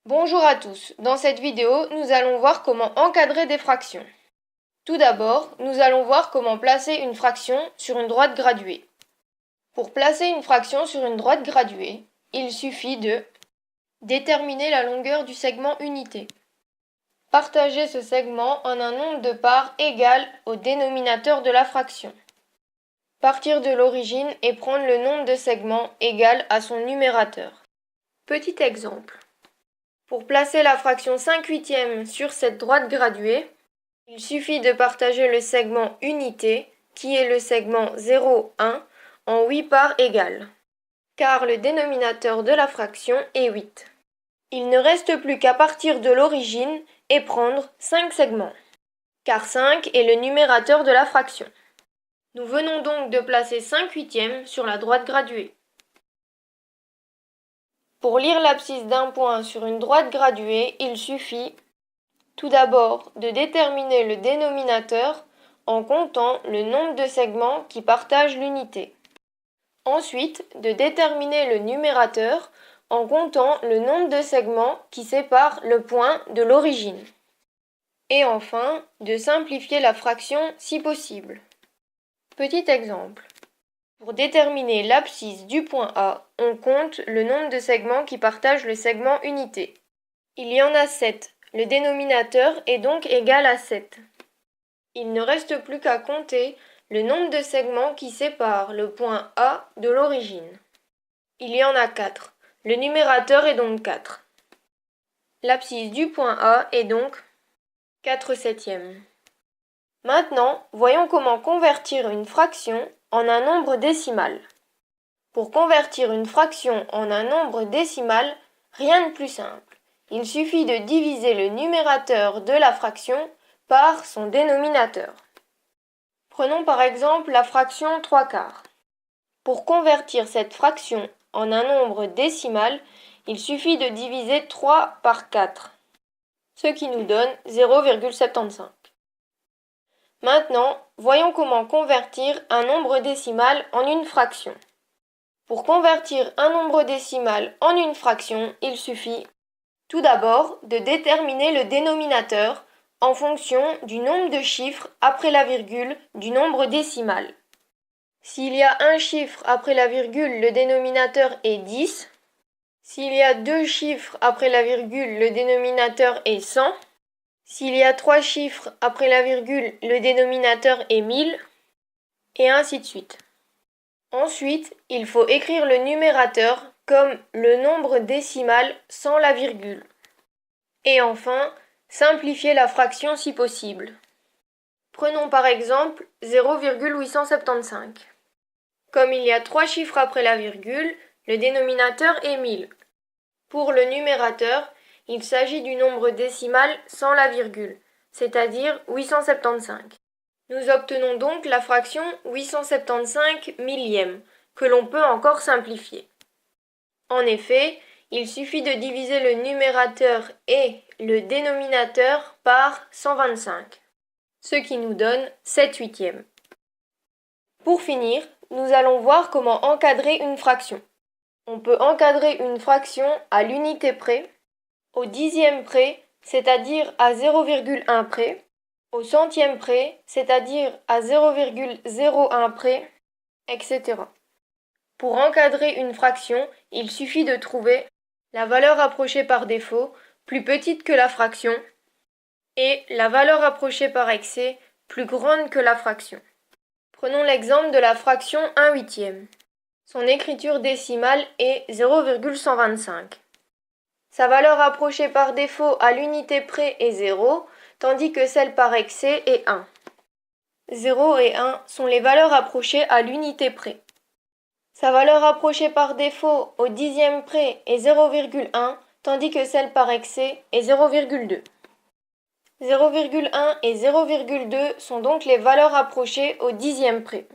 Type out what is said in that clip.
Bonjour à tous, dans cette vidéo, nous allons voir comment encadrer des fractions. Tout d'abord, nous allons voir comment placer une fraction sur une droite graduée. Pour placer une fraction sur une droite graduée, il suffit de déterminer la longueur du segment unité. Partager ce segment en un nombre de parts égal au dénominateur de la fraction. Partir de l'origine et prendre le nombre de segments égal à son numérateur. Petit exemple. Pour placer la fraction 5/8 sur cette droite graduée, il suffit de partager le segment unité, qui est le segment 0, 1, en 8 parts égales, car le dénominateur de la fraction est 8. Il ne reste plus qu'à partir de l'origine et prendre 5 segments, car 5 est le numérateur de la fraction. Nous venons donc de placer 5/8 sur la droite graduée. Pour lire l'abscisse d'un point sur une droite graduée, il suffit tout d'abord de déterminer le dénominateur en comptant le nombre de segments qui partagent l'unité. Ensuite, de déterminer le numérateur en comptant le nombre de segments qui séparent le point de l'origine. Et enfin, de simplifier la fraction si possible. Petit exemple. Pour déterminer l'abscisse du point A, on compte le nombre de segments qui partagent le segment unité. Il y en a 7. Le dénominateur est donc égal à 7. Il ne reste plus qu'à compter le nombre de segments qui séparent le point A de l'origine. Il y en a 4. Le numérateur est donc 4. L'abscisse du point A est donc 4/7. Maintenant, voyons comment convertir une fraction en un nombre décimal. Pour convertir une fraction en un nombre décimal, rien de plus simple. Il suffit de diviser le numérateur de la fraction par son dénominateur. Prenons par exemple la fraction 3/4. Pour convertir cette fraction en un nombre décimal, il suffit de diviser 3 par 4, ce qui nous donne 0,75. Maintenant, voyons comment convertir un nombre décimal en une fraction. Pour convertir un nombre décimal en une fraction, il suffit tout d'abord de déterminer le dénominateur en fonction du nombre de chiffres après la virgule du nombre décimal. S'il y a un chiffre après la virgule, le dénominateur est 10. S'il y a 2 chiffres après la virgule, le dénominateur est 100. S'il y a 3 chiffres après la virgule, le dénominateur est 1000, et ainsi de suite. Ensuite, il faut écrire le numérateur comme le nombre décimal sans la virgule. Et enfin, simplifier la fraction si possible. Prenons par exemple 0,875. Comme il y a 3 chiffres après la virgule, le dénominateur est 1000. Pour le numérateur, il s'agit du nombre décimal sans la virgule, c'est-à-dire 875. Nous obtenons donc la fraction 875 millièmes, que l'on peut encore simplifier. En effet, il suffit de diviser le numérateur et le dénominateur par 125, ce qui nous donne 7/8. Pour finir, nous allons voir comment encadrer une fraction. On peut encadrer une fraction à l'unité près, au dixième près, c'est-à-dire à 0,1 près, au centième près, c'est-à-dire à 0,01 près, etc. Pour encadrer une fraction, il suffit de trouver la valeur approchée par défaut plus petite que la fraction et la valeur approchée par excès plus grande que la fraction. Prenons l'exemple de la fraction 1/8. Son écriture décimale est 0,125. Sa valeur approchée par défaut à l'unité près est 0, tandis que celle par excès est 1. 0 et 1 sont les valeurs approchées à l'unité près. Sa valeur approchée par défaut au dixième près est 0,1, tandis que celle par excès est 0,2. 0,1 et 0,2 sont donc les valeurs approchées au dixième près.